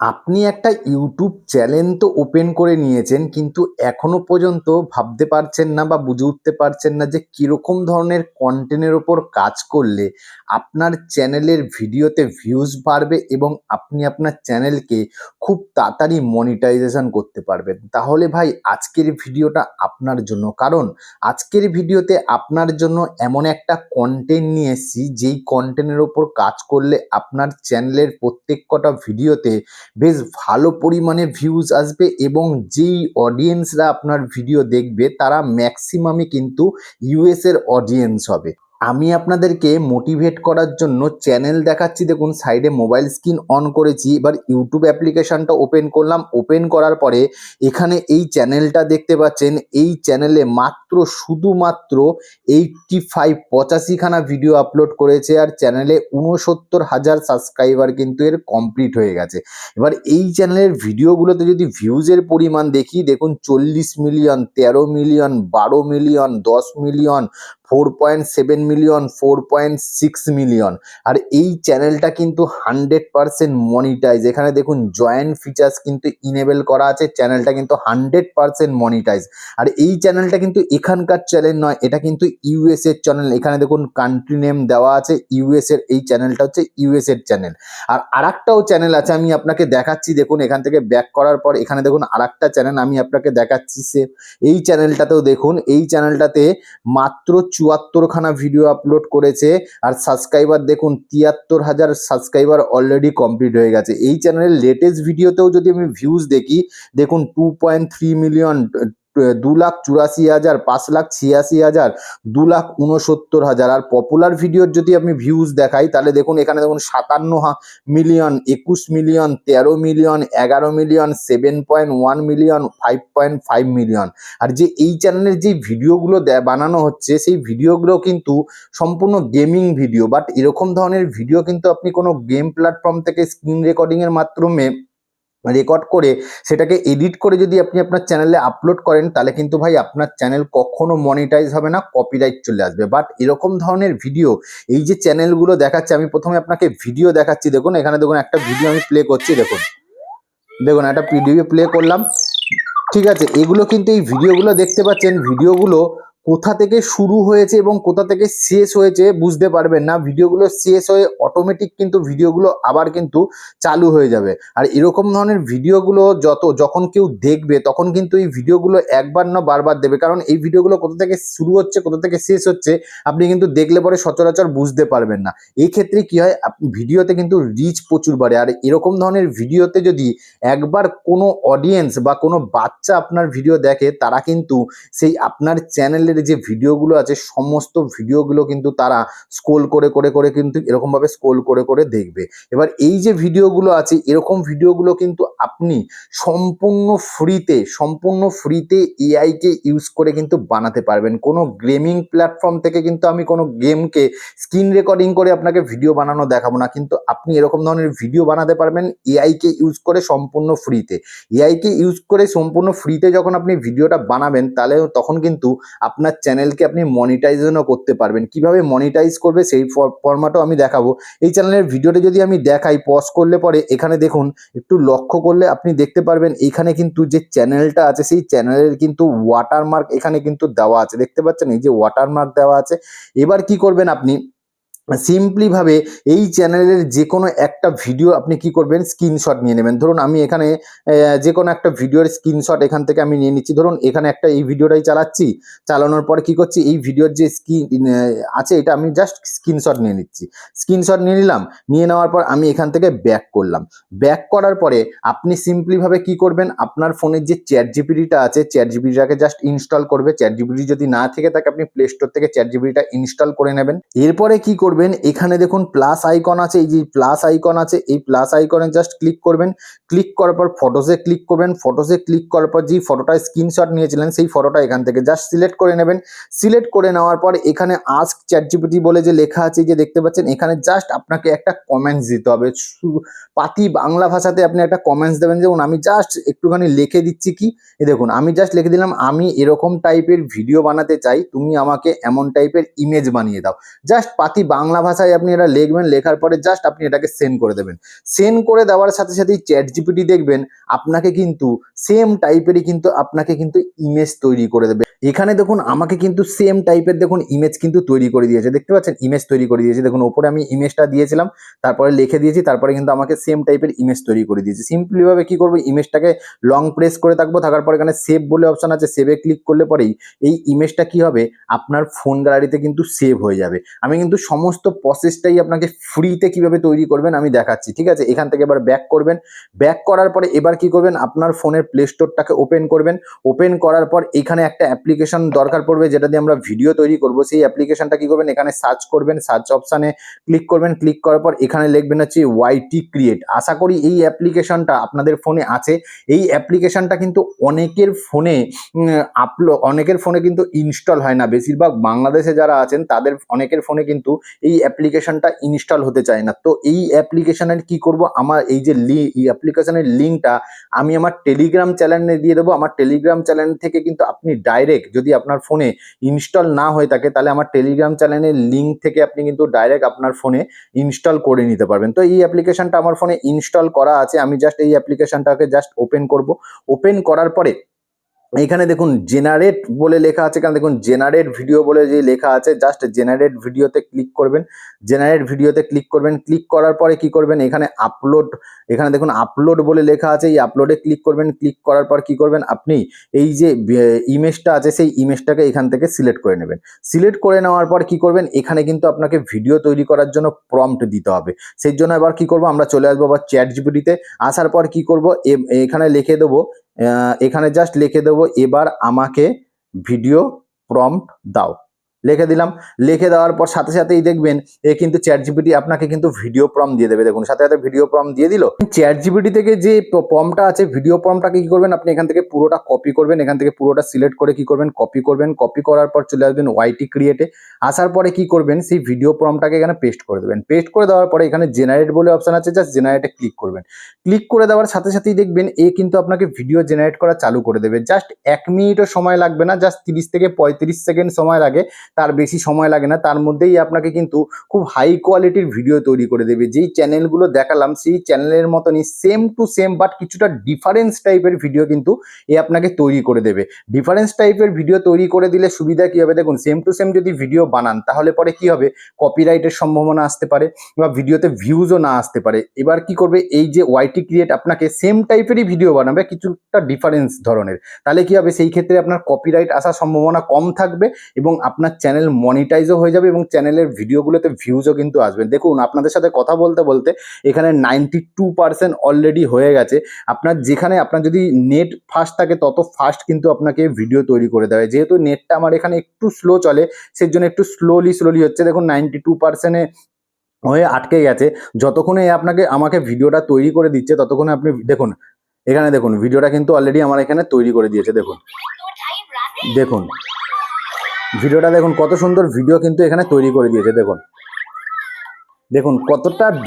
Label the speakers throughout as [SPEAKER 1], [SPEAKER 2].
[SPEAKER 1] আপনি একটা YouTube channel তো ওপেন করে নিয়েছেন, কিন্তু এখনো পর্যন্ত ভাবতে পারছেন না বা বুঝে উঠতে পারছেন না যে কিরকম ধরনের কন্টেন্টের ওপর কাজ করলে আপনার চ্যানেলের ভিডিওতে ভিউজ বাড়বে এবং আপনি আপনার চ্যানেলকে খুব তাড়াতাড়ি মনিটাইজেশন করতে পারবেন। তাহলে ভাই আজকের ভিডিওটা আপনার জন্য। কারণ আজকের ভিডিওতে আপনার জন্য এমন একটা কন্টেন্ট নিয়ে এসেছি, যেই কন্টেন্টের ওপর কাজ করলে আপনার চ্যানেলের প্রত্যেক কটা ভিডিওতে বেশ ভালো পরিমাণে ভিউজ আসবে এবং যেই অডিয়েন্সরা আপনার ভিডিও দেখবে তারা ম্যাক্সিমামই কিন্তু ইউএস এর অডিয়েন্স হবে। আমি আপনাদেরকে মোটিভেট করার জন্য চ্যানেল দেখাচ্ছি। দেখুন সাইডে মোবাইল স্ক্রিন অন করেছি, এবার ইউটিউব অ্যাপ্লিকেশনটা ওপেন করলাম। ওপেন করার পরে এখানে এই চ্যানেলটা দেখতে পাচ্ছেন। এই চ্যানেলে শুধুমাত্র 85 খানা ভিডিও আপলোড করেছে, আর চ্যানেলে 69,000 সাবস্ক্রাইবার কিন্তু এর কমপ্লিট হয়ে গেছে। এবার এই চ্যানেলের ভিডিওগুলোতে যদি ভিউজের পরিমাণ দেখি, দেখুন 40 million, 13 million, 12 million, 10 million, 4.7 million, 4.6 million. আর এই চ্যানেলটা কিন্তু 100% মনিটাইজ। এখানে দেখুন জয়েন ফিচার্স কিন্তু ইনেবল করা আছে। চ্যানেলটা কিন্তু 100% মনিটাইজ। আর এই চ্যানেলটা কিন্তু এখানকার চ্যানেল নয়, এটা কিন্তু ইউএস এর চ্যানেল। এখানে দেখুন কান্ট্রি নেম দেওয়া আছে ইউএস এর। এই চ্যানেলটা হচ্ছে ইউএস এর চ্যানেল। আর আরেকটাও চ্যানেল আছে, আমি আপনাকে দেখাচ্ছি। দেখুন এখান থেকে ব্যাক করার পর এখানে দেখুন আরেকটা চ্যানেল আমি আপনাকে দেখাচ্ছি। এই চ্যানেলটাতেও দেখুন, এই চ্যানেলটাতে মাত্র 74খানা ভিডিও আপলোড করেছে। আর সাবস্ক্রাইবার দেখুন 73,000 সাবস্ক্রাইবার অলরেডি কমপ্লিট হয়ে গেছে। এই চ্যানেলের লেটেস্ট ভিডিওতেও যদি আমি ভিউজ দেখি, দেখুন 2.3 মিলিয়ন, 2,84,000, 5,86,000, 2,69,000। আর পপুলার ভিডিওর যদি আমি ভিউজ দেখাই, তাহলে দেখুন এখানে দেখুন 57 million, 21 million, 13 million, 11 million, 7.1 million, 5.5 million. আর যে এই চ্যানেলের যে ভিডিওগুলো বানানো হচ্ছে, সেই ভিডিওগুলো কিন্তু সম্পূর্ণ গেমিং ভিডিও। বাট এরকম ধরনের ভিডিও কিন্তু আপনি কোনো গেম প্ল্যাটফর্ম থেকে স্ক্রিন রেকর্ডিংয়ের মাধ্যমে রেকর্ড করে সেটাকে এডিট করে যদি আপনি আপনার চ্যানেলে আপলোড করেন, তাহলে কিন্তু ভাই আপনার চ্যানেল কখনো মনিটাইজ হবে না, কপিরাইট চলে আসবে। বাট এরকম ধরনের ভিডিও এই যে চ্যানেলগুলো দেখাচ্ছে, আমি প্রথমে আপনাকে ভিডিও দেখাচ্ছি। দেখুন এখানে দেখুন একটা ভিডিও আমি প্লে করছি। দেখুন দেখুন একটা ভিডিও প্লে করলাম, ঠিক আছে। এগুলো কিন্তু এই ভিডিওগুলো দেখতে পাচ্ছেন, ভিডিওগুলো কোথা থেকে শুরু হয়েছে এবং কোথা থেকে শেষ হয়েছে বুঝতে পারবেন না। ভিডিওগুলো শেষ হয়ে অটোমেটিক কিন্তু ভিডিওগুলো আবার কিন্তু চালু হয়ে যাবে। আর এরকম ধরনের ভিডিওগুলো যখন কেউ দেখবে, তখন কিন্তু এই ভিডিওগুলো একবার না বারবার দেবে। কারণ এই ভিডিওগুলো কোথা থেকে শুরু হচ্ছে, কোথা থেকে শেষ হচ্ছে আপনি কিন্তু দেখলে পরে সচরাচর বুঝতে পারবেন না। এই ক্ষেত্রে কি হয়, ভিডিওতে কিন্তু রিচ প্রচুর বাড়ে। আর এরকম ধরনের ভিডিওতে যদি একবার কোনো অডিয়েন্স বা কোনো বাচ্চা আপনার ভিডিও দেখে, তারা কিন্তু সেই আপনার চ্যানেলের যে ভিডিওগুলো আছে সমস্ত ভিডিওগুলো কিন্তু তারা স্ক্রোল করে করে করে কিন্তু এরকমভাবে স্ক্রোল করে করে দেখবে। এবার এই যে ভিডিওগুলো আছে, এরকম ভিডিওগুলো কিন্তু আপনি সম্পূর্ণ ফ্রিতে এআইকে ইউজ করে কিন্তু বানাতে পারবেন। কোনো গেমিং প্ল্যাটফর্ম থেকে কিন্তু আমি কোনো গেমকে স্ক্রিন রেকর্ডিং করে আপনাকে ভিডিও বানানো দেখাবো না, কিন্তু আপনি এরকম ধরনের ভিডিও বানাতে পারবেন এআইকে ইউজ করে সম্পূর্ণ ফ্রিতে। এআইকে ইউজ করে সম্পূর্ণ ফ্রিতে যখন আপনি ভিডিওটা বানাবেন, তাহলে তখন কিন্তু আপনার চ্যানেলকে আপনি মনিটাইজেশনও করতে পারবেন। কিভাবে মনিটাইজ করবে সেই ফরম্যাটও আমি দেখাবো। এই চ্যানেলের ভিডিওটা যদি আমি দেখাই, পজ করলে পরে এখানে দেখুন, একটু লক্ষ্য করলে আপনি দেখতে পারবেন এইখানে কিন্তু যে চ্যানেলটা আছে, সেই চ্যানেলের কিন্তু ওয়াটারমার্ক এখানে কিন্তু দেওয়া আছে। দেখতে পাচ্ছেন এই যে ওয়াটারমার্ক দেওয়া আছে। এবার কি করবেন, আপনি সিম্পলি ভাবে এই চ্যানেলের যে কোনো একটা ভিডিও আপনি কি করবেন, স্ক্রিনশট নিয়ে নেবেন। ধরুন আমি এখানে যে কোনো একটা ভিডিওর স্ক্রিনশট এখান থেকে আমি নিয়ে নিচ্ছি। ধরুন এখানে একটা এই ভিডিওটাই চালাচ্ছি, চালানোর পর কি করছি, এই ভিডিওর যে স্ক্রিন আছে এটা আমি জাস্ট স্ক্রিনশট নিয়ে নিচ্ছি। স্ক্রিনশট নিয়ে নিলাম, নিয়ে নেওয়ার পর আমি এখান থেকে ব্যাক করলাম। ব্যাক করার পরে আপনি সিম্পলি ভাবে কি করবেন, আপনার ফোনের যে চ্যাট জিপিটিটা আছে, চ্যাট জিপিটিটাকে জাস্ট ইনস্টল করবে। চ্যাট জিপিটি যদি না থেকে থাকে, আপনি প্লে স্টোর থেকে চ্যাট জিপিটিটা ইনস্টল করে নেবেন। এরপরে কি করবেন, এখানে দেখুন প্লাস আইকন আছে, এই যে প্লাস আইকন আছে, এই প্লাস আইকনে জাস্ট ক্লিক করবেন। ক্লিক করার পর ফটোসে ক্লিক করবেন। ফটোসে ক্লিক করার পর যে ফটোটা স্ক্রিনশট নিয়েছিলেন, সেই ফটোটা এখান থেকে জাস্ট সিলেক্ট করে নেবেন। সিলেক্ট করে নেওয়ার পর এখানে আস্ক চ্যাট জিপিটি বলে যে লেখা আছে, যে দেখতে পাচ্ছেন, এখানে জাস্ট আপনাকে একটা কমেন্টস দিতে হবে। পাতি বাংলা ভাষাতে আপনি একটা কমেন্টস দেবেন। যেমন আমি জাস্ট একটুখানি লিখে দিচ্ছি, কি দেখুন আমি জাস্ট লিখে দিলাম, আমি এরকম টাইপের ভিডিও বানাতে চাই, তুমি আমাকে এমন টাইপের ইমেজ বানিয়ে দাও। জাস্ট পাতি বাংলা ভাষায় আপনি এটা লিখবেন, লেখার পরে জাস্ট আপনি এটাকে সেন্ড করে দেবেন। সেন্ড করে দেওয়ার সাথে সাথেই চ্যাট জিপিটি দেখবেন আপনাকে কিন্তু সেম টাইপেরই কিন্তু আপনাকে কিন্তু ইমেজ তৈরি করে দেবে। এখানে দেখুন আমাকে কিন্তু সেম টাইপের দেখুন ইমেজ কিন্তু তৈরি করে দিয়েছে, দেখতে পাচ্ছেন ইমেজ তৈরি করে দিয়েছে। দেখুন ওপরে আমি ইমেজটা দিয়েছিলাম, তারপরে লিখে দিয়েছি, তারপরে কিন্তু আমাকে সেম টাইপের ইমেজ তৈরি করে দিয়েছে। সিম্পলি ভাবে কি করবো, ইমেজটাকে লং প্রেস করে থাকবো, থাকার পর এখানে সেভ বলে অপশন আছে, সেভে ক্লিক করলে পরেই এই ইমেজটা কি হবে আপনার ফোন গ্যালারিতে কিন্তু সেভ হয়ে যাবে। আমি কিন্তু সমস্ত প্রসেসটাই আপনাকে ফ্রিতে কিভাবে তৈরি করবেন আমি দেখাচ্ছি, ঠিক আছে। এখান থেকে এবার ব্যাক করবেন, ব্যাক করার পরে এবার কি করবেন, আপনার ফোনের প্লে স্টোরটাকে ওপেন করবেন। ওপেন করার পর এখানে একটা অ্যাপ্লিকেশন দরকার পড়বে যেটা দিয়ে আমরা ভিডিও তৈরি করব। সেই অ্যাপ্লিকেশনটা কি করবেন, এখানে সার্চ করবেন, সার্চ অপশানে ক্লিক করবেন, ক্লিক করার পর এখানে লিখবেন হচ্ছে ওয়াইটি ক্রিয়েট। আশা করি এই অ্যাপ্লিকেশনটা আপনাদের ফোনে আছে। এই অ্যাপ্লিকেশনটা কিন্তু অনেকের ফোনে কিন্তু ইনস্টল হয় না। বেশিরভাগ বাংলাদেশে যারা আছেন তাদের অনেকের ফোনে কিন্তু এই অ্যাপ্লিকেশনটা ইনস্টল হতে চায় না। তো এই অ্যাপ্লিকেশনের কি করব, আমার এই যে এই অ্যাপ্লিকেশনের লিঙ্কটা আমি আমার টেলিগ্রাম চ্যানেলে দিয়ে দেবো। আমার টেলিগ্রাম চ্যানেল থেকে কিন্তু আপনি ডাইরেক্ট, যদি আপনার ফোনে ইনস্টল না হয়ে থাকে তাহলে আমার টেলিগ্রাম চ্যানেলের লিঙ্ক থেকে আপনি কিন্তু ডাইরেক্ট আপনার ফোনে ইনস্টল করে নিতে পারবেন। তো এই অ্যাপ্লিকেশনটা আমার ফোনে ইনস্টল করা আছে, আমি জাস্ট এই অ্যাপ্লিকেশনটাকে জাস্ট ওপেন করব। ওপেন করার পরে এখানে দেখুন জেনারেট বলে লেখা আছে, এখানে দেখুন জেনারেট ভিডিও বলে যে লেখা আছে, জাস্ট জেনারেট ভিডিওতে ক্লিক করবেন। জেনারেট ভিডিওতে ক্লিক করবেন, ক্লিক করার পরে কি করবেন, এখানে আপলোড, এখানে দেখুন আপলোড বলে লেখা আছে, এই আপলোডে ক্লিক করবেন। ক্লিক করার পর কি করবেন, আপনি এই যে ইমেজটা আছে সেই ইমেজটাকে এখান থেকে সিলেক্ট করে নেবেন। সিলেক্ট করে নেওয়ার পর কি করবেন, এখানে কিন্তু আপনাকে ভিডিও তৈরি করার জন্য প্রম্পট দিতে হবে। সেই জন্য এবার কি করব, আমরা চলে আসবো আবার চ্যাট জিপিটিতে। আসার পর কি করব, এখানে লিখে দেবো, এখানে জাস্ট লিখে দেবো এবার আমাকে ভিডিও প্রম্পট দাও, লিখে দিলাম। লিখে দেওয়ার পর সাথে সাথেই দেখবেন কিন্তু চ্যাট জিপিটি আপনাকে কিন্তু ভিডিও প্রম্পট দিয়ে দেবে। দেখুন সাথে সাথে ভিডিও প্রম্পট দিয়ে দিল। চ্যাট জিপিটি থেকে যে প্রম্পটটা আছে ভিডিও প্রম্পটটাকে কি করবেন, আপনি এখান থেকে পুরোটা কপি করবেন, এখান থেকে পুরোটা সিলেক্ট করে কি করবেন, কপি করবেন। কপি করার পর চলে আসবেন ওয়াইটি ক্রিয়েটে। আসার পরে কি করবেন, সেই ভিডিও প্রম্পটটাকে এখানে পেস্ট করে দেবেন। পেস্ট করে দেওয়ার পরে এখানে জেনারেট বলে অপশন আছে, জাস্ট জেনারেটে ক্লিক করবেন। ক্লিক করে দেওয়ার সাথে সাথেই দেখবেন কিন্তু আপনাকে ভিডিও জেনারেট করা চালু করে দেবে। জাস্ট 1 মিনিটও সময় লাগবে না, জাস্ট 30 থেকে 35 সেকেন্ড সময় লাগে, তার বেশি সময় লাগে না। তার মধ্যেই আপনাকে কিন্তু খুব হাই কোয়ালিটির ভিডিও তৈরি করে দেবে। যেই চ্যানেলগুলো দেখালাম সেই চ্যানেলের মতনই সেম টু সেম, বাট কিছুটা ডিফারেন্স টাইপের ভিডিও কিন্তু আপনাকে তৈরি করে দেবে। ডিফারেন্স টাইপের ভিডিও তৈরি করে দিলে সুবিধা কি হবে, দেখুন সেম টু সেম যদি ভিডিও বানান তাহলে পরে কি হবে, কপিরাইটের সম্ভাবনা আসতে পারে বা ভিডিওতে ভিউজও না আসতে পারে। এবার কি করবে, এই যে ওয়াইটি ক্রিয়েট আপনাকে সেম টাইপেরই ভিডিও বানাবে কিছুটা ডিফারেন্স ধরনের, তাহলে কি হবে, সেই ক্ষেত্রে আপনার কপিরাইট আসার সম্ভাবনা কম থাকবে এবং আপনার চ্যানেল মনিটাইজও হয়ে যাবে এবং চ্যানেলের ভিডিওগুলোতে ভিউজও কিন্তু আসবে। দেখুন আপনাদের সাথে কথা বলতে বলতে এখানে 92% অলরেডি হয়ে গেছে। আপনার যদি নেট ফাস্ট থাকে তত ফাস্ট কিন্তু আপনাকে ভিডিও তৈরি করে দেবে। যেহেতু নেটটা আমার এখানে একটু স্লো চলে সেই জন্য একটু স্লোলি হচ্ছে। দেখুন 92%-এ হয়ে আটকে গেছে। যতক্ষণে আমাকে ভিডিওটা তৈরি করে দিচ্ছে ততক্ষণে আপনি দেখুন, এখানে দেখুন ভিডিওটা কিন্তু অলরেডি আমার এখানে তৈরি করে দিয়েছে। দেখুন দেখুন ভিডিওটা দেখুন কত সুন্দর ভিডিও কিন্তু এখানে তৈরি করে দিয়েছে। দেখুন দেখুন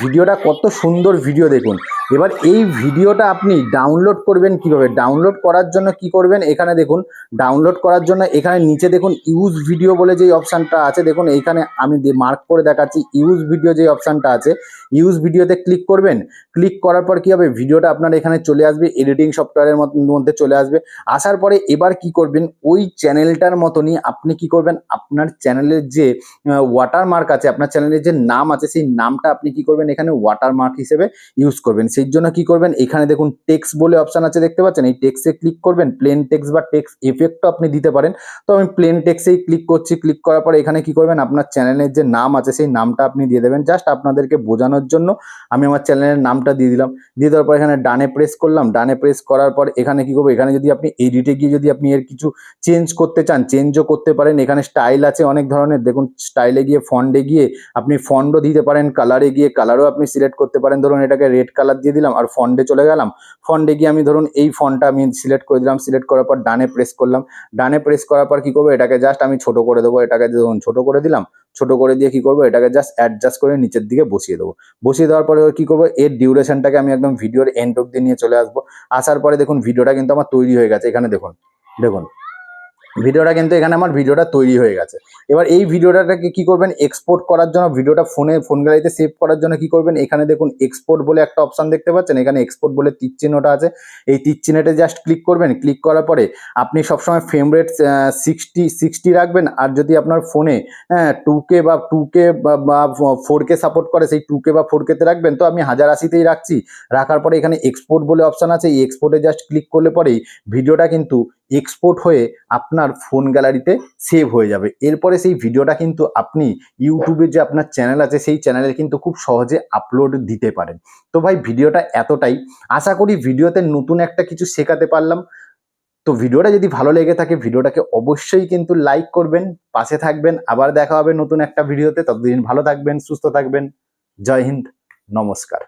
[SPEAKER 1] ভিডিওটা কত সুন্দর ভিডিও দেখুন। এবার এই ভিডিওটা আপনি ডাউনলোড করবেন কিভাবে, ডাউনলোড করার জন্য কি করবেন, এখানে দেখুন ডাউনলোড করার জন্য এখানে নিচে দেখুন ইউজ ভিডিও বলে যে অপশানটা আছে, দেখুন এইখানে আমি মার্ক করে দেখাচ্ছি, ইউজ ভিডিও যে অপশানটা আছে ইউজ ভিডিওতে ক্লিক করবেন। ক্লিক করার পর কি হবে, ভিডিওটা আপনার এখানে চলে আসবে, এডিটিং সফটওয়্যারের মধ্যে চলে আসবে। আসার পরে এবার কি করবেন, ওই চ্যানেলটার মতনই আপনি কি করবেন, আপনার চ্যানেলের যে ওয়াটারমার্ক আছে, আপনার চ্যানেলের যে নাম আছে সেই নামটা আপনি কি করবেন, এখানে ওয়াটারমার্ক হিসেবে ইউজ করবেন। সেই জন্য কি করবেন, এখানে দেখুন টেক্সট বলে অপশন আছে, দেখতে পাচ্ছেন, এই টেক্সটে ক্লিক করবেন। প্লেন টেক্সট বা টেক্সট এফেক্টও আপনি দিতে পারেন। তো আমি প্লেন টেক্সটেই ক্লিক করছি। ক্লিক করার পরে এখানে কি করবেন, আপনার চ্যানেলের যে নাম আছে সেই নামটা আপনি দিয়ে দেবেন। জাস্ট আপনাদেরকে বোঝানোর জন্য আমি আমার চ্যানেলের নামটা দিয়ে দিলাম। দিয়ে দেওয়ার পর এখানে ডানে প্রেস করলাম। ডানে প্রেস করার পর এখানে কি করবো, এখানে যদি আপনি এডিটে গিয়ে যদি আপনি এর কিছু চেঞ্জ করতে চান চেঞ্জও করতে পারেন। এখানে স্টাইল আছে অনেক ধরনের, দেখুন স্টাইলে গিয়ে ফন্টে গিয়ে আপনি ফন্টও দিতে পারেন, কালারে গিয়ে কালারও আপনি সিলেক্ট করতে পারেন। ধরুন এটাকে রেড কালার দিয়ে দিলাম আর ফন্টে চলে গেলাম। ফন্টে গিয়ে আমি ধরুন এই ফন্টটা আমি সিলেক্ট করে দিলাম। সিলেক্ট করার পর ডানে প্রেস করলাম। ডানে প্রেস করার পর কি করবো, এটাকে জাস্ট আমি ছোট করে দেবো। এটাকে ধরুন ছোট করে দিলাম। ছোট করে দিয়ে কি করবো, এটাকে জাস্ট অ্যাডজাস্ট করে নিচের দিকে বসিয়ে দেবো। বসিয়ে দেওয়ার পরে কি করবো, এর ডিউরেশনটাকে আমি একদম ভিডিওর এন্ড অব্দি নিয়ে চলে আসবো। আসার পরে দেখুন ভিডিওটা কিন্তু আমার তৈরি হয়ে গেছে। এখানে দেখুন দেখুন ভিডিওটা কিন্তু এখানে আমার ভিডিওটা তৈরি হয়ে গেছে। এবার এই ভিডিওটাকে কি করবেন, এক্সপোর্ট করার জন্য, ভিডিওটা ফোন গ্যালারিতে সেভ করার জন্য কি করবেন, এখানে দেখুন এক্সপোর্ট বলে একটা অপশন দেখতে পাচ্ছেন, এখানে এক্সপোর্ট বলে তীর চিহ্নটা আছে, এই তীর চিহ্নটা জাস্ট ক্লিক করবেন। ক্লিক করার পরে আপনি সবসময় ফ্রেম রেট 60 রাখবেন। আর যদি আপনার ফোনে 2K বা 4K সাপোর্ট করে, সেই 2K বা 4K-তে রাখবেন। তো আমি 1080-তেই রাখছি। রাখার পরে এখানে এক্সপোর্ট বলে অপশন আছে, এই এক্সপোর্টে জাস্ট ক্লিক করলে পরেই ভিডিওটা কিন্তু এক্সপোর্ট হয়ে আপনার ফোন গ্যালারিতে সেভ হয়ে যাবে। এরপরে সেই ভিডিওটা কিন্তু আপনি ইউটিউবে যে আপনার চ্যানেল আছে সেই চ্যানেলে কিন্তু খুব সহজে আপলোড দিতে পারেন। তো ভাই ভিডিওটা এতটাই, আশা করি ভিডিওতে নতুন একটা কিছু শেখাতে পারলাম। তো ভিডিওটা যদি ভালো লেগে থাকে ভিডিওটাকে অবশ্যই কিন্তু লাইক করবেন, পাশে থাকবেন। আবার দেখা হবে নতুন একটা ভিডিওতে। ততদিন ভালো থাকবেন, সুস্থ থাকবেন। জয় হিন্দ, নমস্কার।